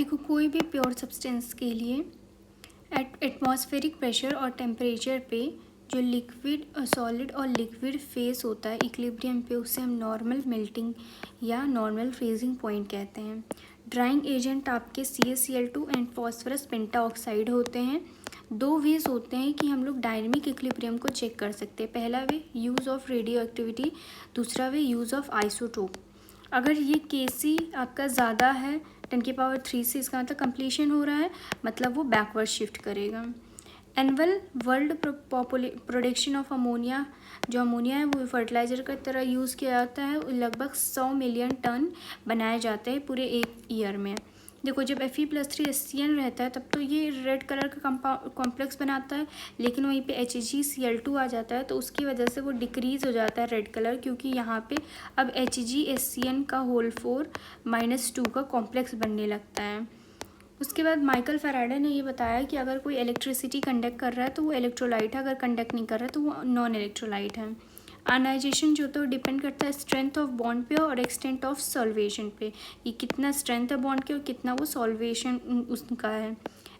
देखो, कोई भी प्योर सब्सटेंस के लिए एट एटमॉस्फेरिक प्रेशर और टेम्परेचर पे जो लिक्विड सॉलिड और लिक्विड फेस होता है इक्विलिब्रियम पे, उसे हम नॉर्मल मेल्टिंग या नॉर्मल फ्रीजिंग पॉइंट कहते हैं। ड्राइंग एजेंट आपके CaCl2 एंड फॉस्फोरस पेंटाऑक्साइड होते हैं। दो वेज होते हैं कि हम लोग डायनेमिक इक्विलिब्रियम को चेक कर सकते हैं। पहला वे यूज़ ऑफ रेडियो एक्टिविटी, दूसरा वे यूज़ ऑफ आइसोटोप। अगर ये Kc आपका ज़्यादा है 10⁻³ से, इसका मतलब कंप्लीशन हो रहा है, मतलब वो बैकवर्ड शिफ्ट करेगा। Annual world production of ammonia, जो अमोनिया है वो फर्टिलाइज़र की तरह यूज़ किया जाता है। लगभग 100 मिलियन टन बनाए जाते हैं पूरे एक ईयर में। देखो, जब Fe+3 HCl रहता है तब तो ये रेड कलर का कॉम्प्लेक्स बनाता है, लेकिन वहीं पे HgCl2 आ जाता है तो उसकी वजह से वो डिक्रीज़ हो जाता है रेड कलर, क्योंकि यहाँ पे अब HgHCl का होल 4 -2 का कॉम्प्लेक्स बनने लगता है। उसके बाद माइकल फैराडे ने ये बताया कि अगर कोई इलेक्ट्रिसिटी कंडक्ट कर रहा है तो वो इलेक्ट्रोलाइट है, अगर कंडक्ट नहीं कर रहा है तो वो नॉन इलेक्ट्रोलाइट है। आयनाइजेशन जो तो डिपेंड करता है स्ट्रेंथ ऑफ बॉन्ड पे और एक्सटेंट ऑफ सॉल्वेशन पे, ये कितना स्ट्रेंथ है बॉन्ड के और कितना वो सॉल्वेशन उसका है।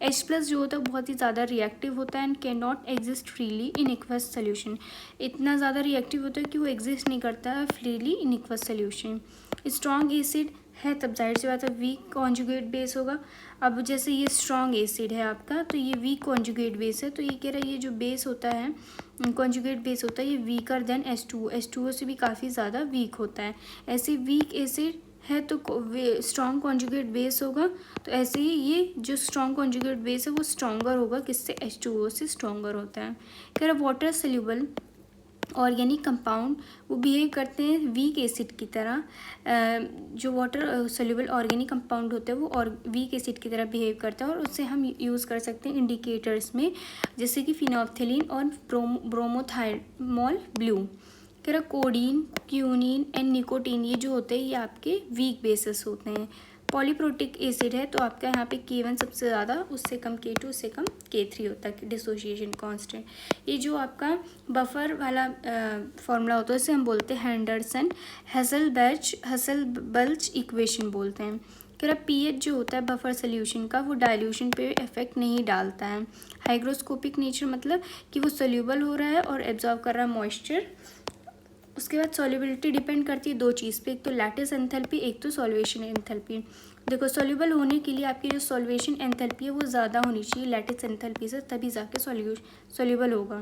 H+ जो होता है बहुत ही ज़्यादा रिएक्टिव होता है and can not exist freely in aqueous solution, इतना ज़्यादा रिएक्टिव होता है कि वो एग्जिस्ट नहीं करता है freely in aqueous solution. Strong acid है तब जाहिर सी बात है वीक कॉन्जुगेट बेस होगा। अब जैसे ये स्ट्रॉन्ग एसिड है आपका तो ये वीक कॉन्जुगेट बेस है, तो ये कह रहा है ये जो बेस होता है कॉन्जुगेट बेस होता है ये वीकर देन H2O से भी काफ़ी ज़्यादा वीक होता है। ऐसे वीक एसिड है तो स्ट्रॉन्ग कॉन्जुगेट बेस होगा, तो ऐसे ही ये जो स्ट्रॉन्ग कॉन्जुगेट बेस है वो स्ट्रॉन्गर होगा, किससे H2O से स्ट्रॉन्गर होता है। कह रहा वाटर सोल्यूबल ऑर्गेनिक कंपाउंड वो बिहेव करते हैं वीक एसिड की तरह। जो वाटर सोल्यूबल ऑर्गेनिक कंपाउंड होते हैं वो और वीक एसिड की तरह बिहेव करते हैं, और उससे हम यूज़ कर सकते हैं इंडिकेटर्स में, जैसे कि फिनोल्फ्थेलिन और ब्रोमोथायमोल ब्लू। कह रहा कोडीन, क्यूनिन एंड निकोटीन ये जो होते हैं ये आपके वीक बेसिस होते हैं। पॉलीप्रोटिक एसिड है तो आपका यहाँ पे K1 सबसे ज़्यादा, उससे कम K2, उससे कम K3 होता है डिसोसिएशन कांस्टेंट। ये जो आपका बफर वाला फॉर्मूला होता है इसे हम बोलते हैं हेंडरसन हसल-बर्च इक्वेशन बोलते हैं। कह रहा pH जो होता है बफर सोल्यूशन का वो डाइल्यूशन पे इफेक्ट नहीं डालता है। हाइग्रोस्कोपिक नेचर मतलब कि वो सोल्यूबल हो रहा है और एब्जॉर्ब कर रहा है मॉइस्चर। उसके बाद सॉल्युबिलिटी डिपेंड करती है दो चीज़ पे, एक तो लैटिस एंथैल्पी, एक तो सॉल्वेशन एंथैल्पी। देखो, सॉल्युबल होने के लिए आपकी जो सॉल्वेशन एंथैल्पी है वो ज़्यादा होनी चाहिए लैटिस एंथैल्पी से, तभी जाके सॉल्युबल होगा।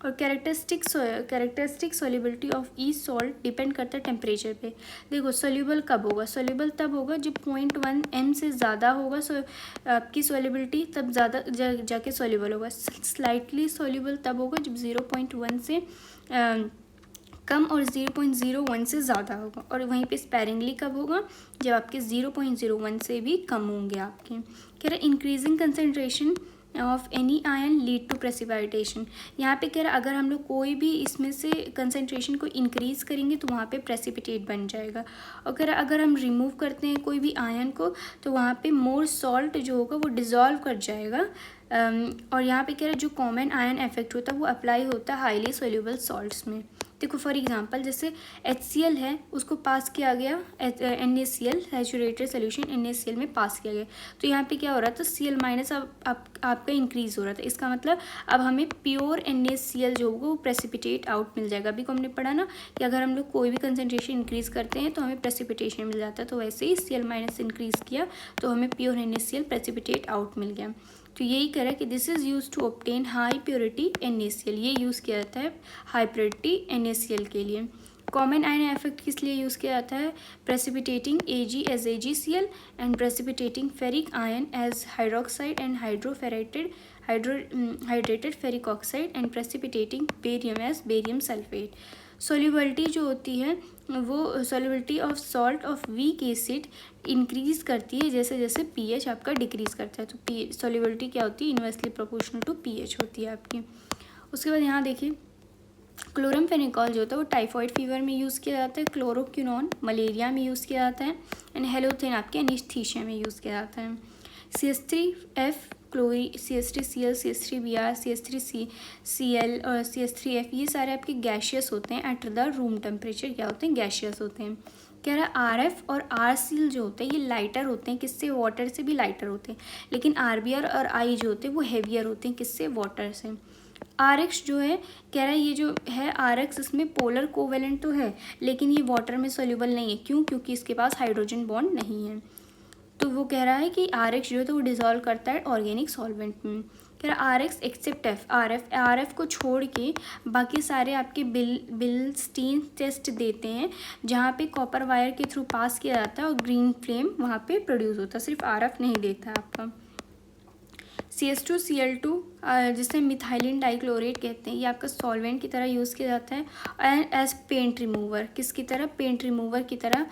और characteristic solubility of each salt depend करता है टेम्परेचर पे। देखो, सॉल्युबल कब होगा, सॉल्युबल तब होगा जब 0.1 m से ज़्यादा होगा आपकी सॉल्युबिलिटी, तब ज़्यादा जाके सॉल्युबल होगा। स्लाइटली सॉल्युबल तब होगा जब 0.1 से कम और 0.01 से ज़्यादा होगा। और वहीं पे स्पैरिंगली कब होगा, जब आपके 0.01 से भी कम होंगे आपके। कह रहे increasing concentration of any ion lead to precipitation. यहाँ पे कह रहा अगर हम लोग कोई भी इसमें से कंसनट्रेशन को इंक्रीज़ करेंगे तो वहाँ पे प्रेसिपिटेट बन जाएगा। और कह रहा अगर हम रिमूव करते हैं कोई भी आयन को तो वहाँ पे मोर सॉल्ट जो होगा वो डिज़ोल्व कर जाएगा। और यहाँ पे कह रहा जो कॉमन आयन इफेक्ट होता है वो अप्लाई होता है हाईली सोल्यूबल सॉल्ट्स में। देखो, फॉर एग्जांपल जैसे HCl है उसको पास किया गया NaCl सैचुरेटेड सोल्यूशन NaCl में पास किया गया, तो यहाँ पे क्या हो रहा था Cl- अब आपका इंक्रीज़ हो रहा था। इसका मतलब अब हमें प्योर NaCl जो होगा वो प्रेसिपिटेट आउट मिल जाएगा। अभी को हमने पढ़ा ना कि अगर हम लोग कोई भी कंसनट्रेशन इंक्रीज़ करते हैं तो हमें प्रेसिपिटेशन मिल जाता है, तो वैसे ही Cl- इंक्रीज़ किया तो हमें प्योर NaCl प्रेसिपिटेट आउट मिल गया। तो यही कह रहा है कि this is use to obtain high purity NaCl, ये यूज़ किया जाता है हाई प्योरिटी NaCl के लिए। कॉमन आयन इफेक्ट किस लिए यूज़ किया जाता है, precipitating Ag as AgCl and precipitating ferric ion as hydroxide and hydrated ferric oxide and precipitating barium as barium sulphate. Solubility जो होती है वो solubility of salt of weak acid increase करती है जैसे जैसे pH आपका डिक्रीज़ करता है। तो सोल्यूबिलिटी क्या होती है, इन्वर्सली प्रोपोर्शनल टू pH होती है आपकी। उसके बाद यहाँ देखिए क्लोरमफेनिकॉल जो होता है वो टाइफॉइड फीवर में यूज़ किया जाता है, क्लोरोक्विनोन मलेरिया में यूज़ किया जाता है एंड हेलोथेन आपके एनेस्थीसिया में यूज़ किया जाता है। CH3F क्लोरी, CH3Cl, CH3Br, CH3Cl और CH3F ये सारे आपके गैशियस होते हैं एट द रूम टेम्परेचर, क्या होते हैं, गैशियस होते हैं। कह रहा है RF और RCl जो होते हैं ये लाइटर होते हैं, किससे? वाटर से भी लाइटर होते हैं, लेकिन RBr और I जो होते हैं वो हेवियर होते हैं, किससे? वाटर से। RX जो है कह रहा है ये जो है RX इसमें पोलर कोवेलेंट तो है, लेकिन ये वाटर में सोल्यूबल नहीं है। क्यों? क्योंकि इसके पास हाइड्रोजन बॉन्ड नहीं है। तो वो कह रहा है कि RX जो है तो वो डिज़ोल्व करता है ऑर्गेनिक सॉल्वेंट में। कह रहा है RX एक्सेप्ट F, RF को छोड़ के बाकी सारे आपके बिल्स्टीन टेस्ट देते हैं, जहाँ पे कॉपर वायर के थ्रू पास किया जाता है और ग्रीन फ्लेम वहाँ पे प्रोड्यूस होता है। सिर्फ RF नहीं देता है आपका। CH2Cl2 जिसे मिथाइलिन डाइक्लोरेट कहते हैं, ये आपका सॉल्वेंट की तरह यूज़ किया जाता है एज पेंट रिमूवर। किसकी तरह? पेंट रिमूवर की तरह,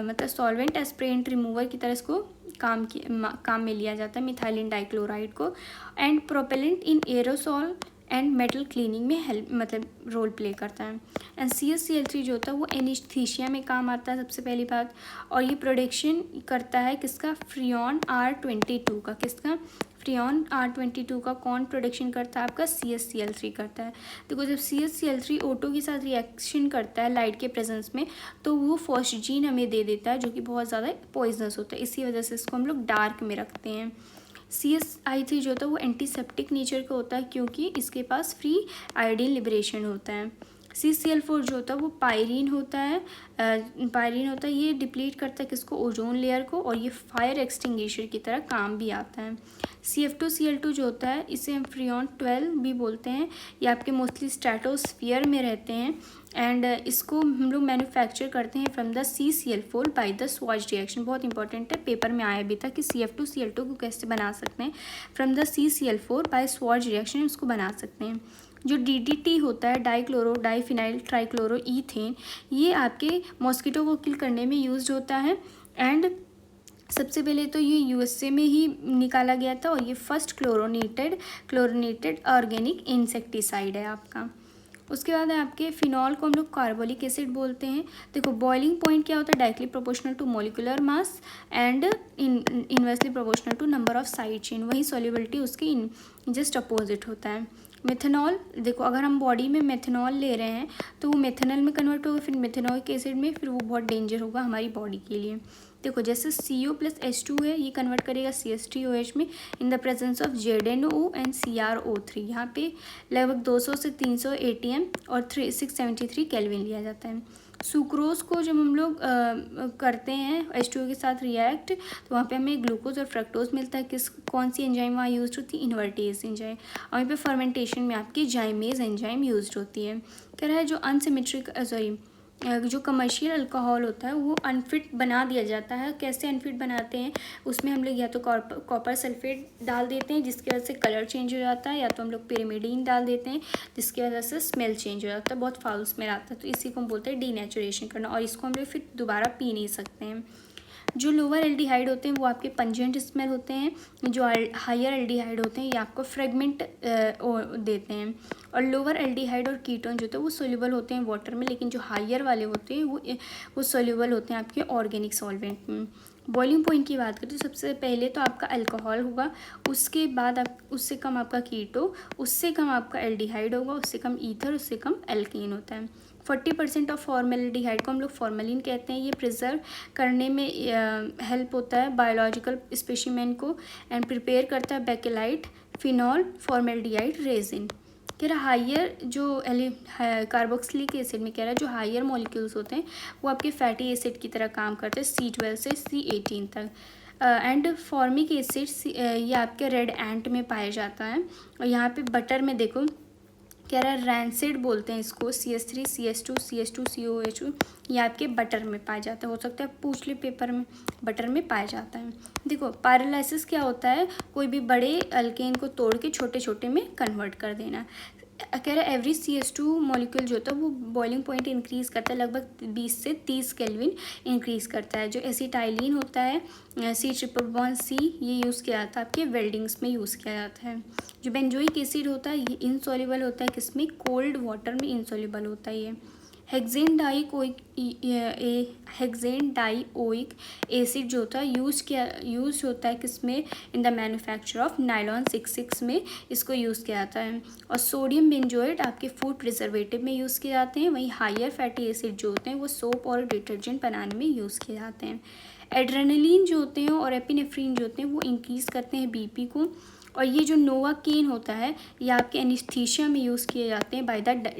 मतलब सॉल्वेंट एज पेंट रिमूवर की तरह इसको काम में लिया जाता है मिथाइलिन डाइक्लोराइड को। And propellant in aerosol and metal cleaning में हेल्प मतलब रोल प्ले करता है। एंड CaCl3 जो होता है वो एनेस्थीसिया में काम आता है सबसे पहली बात, और ये प्रोडक्शन करता है किसका? फ्रियॉन R22 का। किसका? फ्रियॉन R22 का कौन प्रोडक्शन करता है? आपका CaCl3 करता है। देखो जब CaCl3 O2 के साथ रिएक्शन करता है लाइट के प्रेजेंस में, तो वो फॉस्फजीन हमें दे देता है जो कि बहुत ज़्यादा पॉइजनस होता है, इसी वजह से इसको हम लोग डार्क में रखते हैं। CSI3 जो होता है वो एंटीसेप्टिक नेचर का होता है, क्योंकि इसके पास फ्री आयोडीन लिबरेशन होता है। CCl4 जो होता है वो पायरीन होता है, ये डिप्लीट करता है किसको? ओजोन लेयर को, और ये फायर एक्सटिंग्विशर की तरह काम भी आता है। CF2Cl2 जो होता है इसे हम फ्रियॉन 12 भी बोलते हैं, ये आपके मोस्टली स्ट्रेटोस्फीयर में रहते हैं, एंड इसको हम लोग मैन्युफैक्चर करते हैं from the CCl4 by the swatch reaction. बहुत इंपॉर्टेंट है, पेपर में आया भी था कि CF2Cl2 को कैसे बना सकते हैं, फ्रॉम द CCl4 बाय स्वॉच रिएक्शन इसको बना सकते हैं। जो DDT होता है, डाइक्लोरो डाइफिनाइल ट्राइक्लोरो ईथेन, ये आपके मॉस्किटो को किल करने में यूज होता है। एंड सबसे पहले तो ये USA में ही निकाला गया था, और ये फर्स्ट क्लोरोनेटेड ऑर्गेनिक इंसेक्टिसाइड है आपका। उसके बाद है आपके फिनॉल को हम लोग कार्बोलिक एसिड बोलते हैं। देखो बॉइलिंग पॉइंट क्या होता है? Directly proportional to molecular mass and inversely proportional to number of side chain. वही सॉल्युबिलिटी उसकी जस्ट अपोजिट होता है। मेथनॉल, देखो अगर हम बॉडी में मेथनॉल ले रहे हैं तो वो मेथनॉल में कन्वर्ट होगा, फिर मेथनॉलिक एसिड में, फिर वो बहुत डेंजर होगा हमारी बॉडी के लिए। देखो जैसे CO+H2 है, ये कन्वर्ट करेगा CH3OH में in the presence of ZnO and CrO3। यहाँ पे लगभग 200 से 300 ATM और 673 केल्विन लिया जाता है। सुक्रोज को जब हम लोग करते हैं H2O के साथ रिएक्ट, तो वहाँ पे हमें ग्लूकोज और फ्रक्टोज मिलता है। कौन सी एंजाइम वहाँ यूज होती है? Invertase enzyme. और वहीं पे फर्मेंटेशन में आपकी जाइमेज एंजाइम यूज होती है। कह रहा है जो जो कमर्शियल अल्कोहल होता है वो अनफिट बना दिया जाता है। कैसे अनफिट बनाते हैं? उसमें हम लोग या तो कॉपर सल्फेट डाल देते हैं जिसकी वजह से कलर चेंज हो जाता है, या तो हम लोग पिरिमिडीन डाल देते हैं जिसकी वजह से स्मेल चेंज हो जाता है, बहुत फाउल स्मेल आता है। तो इसी को हम बोलते हैं डीनेचुरेशन करना, और इसको हम लोग फिर दोबारा पी नहीं सकते हैं। जो लोअर एल्डिहाइड होते हैं वो आपके पंजेंट स्मेल होते हैं, जो हायर एल्डिहाइड होते हैं ये आपको फ्रेगमेंट देते हैं। और लोअर एल्डिहाइड और कीटोन जो होते हैं वो सोल्यूबल होते हैं वाटर में, लेकिन जो हायर वाले होते हैं वो सोल्यूबल होते हैं आपके ऑर्गेनिक सॉल्वेंट में। बॉइलिंग पॉइंट की बात करें तो सबसे पहले तो आपका अल्कोहल होगा, उसके बाद उससे कम आपका कीटो, उससे कम आपका एल्डिहाइड होगा, उससे कम ईथर, उससे कम एल्कीन होता है। 40% ऑफ फॉर्मेल्डिहाइड को हम लोग फॉर्मेलिन कहते हैं। ये प्रिजर्व करने में हेल्प होता है बायोलॉजिकल स्पेसिमेन को, एंड प्रिपेयर करता है बेकेलाइट फिनॉल फॉर्मेल्डिहाइड रेजिन। कह रहा हायर जो कार्बोक्सिलिक एसिड में कह रहा है जो हायर मॉलिक्यूल्स होते हैं वो आपके फैटी एसिड की तरह काम करते हैं C12 से C18 तक। एंड फॉर्मिक एसिड ये आपके रेड एंट में पाया जाता है। और यहाँ पे बटर में देखो कह रहा है रैंसिड बोलते हैं इसको, CH3 CH2 CH2 COH, ये आपके बटर में पाया जाता है। हो सकता है पूछ ले पेपर में, बटर में पाया जाता है। देखो पायरोलाइसिस क्या होता है? कोई भी बड़े अल्केन को तोड़ के छोटे छोटे में कन्वर्ट कर देना। कह रहा है एवरी CH2 मॉलिक्यूल जो होता है वो बॉइलिंग पॉइंट इंक्रीज़ करता है, लगभग 20 से 30 केल्विन इंक्रीज़ करता है। जो एसिटाइलिन होता है C+C, ये यूज़ किया जाता है आपके वेल्डिंग्स में यूज़ किया जाता है। जो बेंजोइक एसिड होता है ये इनसॉल्युबल होता है, किसमें? कोल्ड वाटर में इनसॉल्युबल होता है ये। हेक्सेन डाइओइक एसिड जो होता है यूज़ होता है किसमें, in the manufacture of nylon 66 में इसको यूज़ किया जाता है। और सोडियम बेंजोएट आपके फूड प्रिजर्वेटिव में यूज़ किए जाते हैं। वहीं हायर फैटी एसिड जो होते हैं वो सोप और डिटर्जेंट बनाने में यूज़ किए जाते हैं। एड्रेनलिन जो होते हैं और एपिनेफ्रिन जो होते हैं वो इंक्रीज़ करते हैं बीपी को। और ये जो नोवाकेन होता है ये आपके एनेस्थीसिया में यूज़ किए जाते हैं बाय द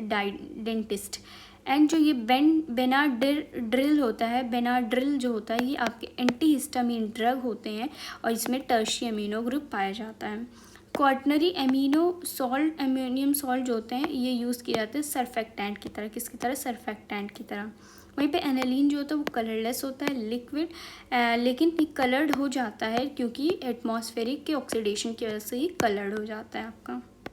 डेंटिस्ट। एंड जो ये बेनाड्रिल होता है, बेनाड्रिल जो होता है ये आपके एंटीहिस्टामिन ड्रग होते हैं और इसमें टर्शी अमीनो ग्रुप पाया जाता है। क्वाटनरी अमोनियम सॉल्ट जो होते हैं ये यूज़ किए जाते हैं सर्फेक्टेंट की तरह, किसकी तरह, सर्फेक्टेंट की तरह। वहीं पे एनालिन जो होता है वो कलरलेस होता है, लिक्विड, लेकिन ये कलर्ड हो जाता है क्योंकि एटमॉस्फेरिक के ऑक्सीडेशन की वजह से ही कलर्ड हो जाता है आपका।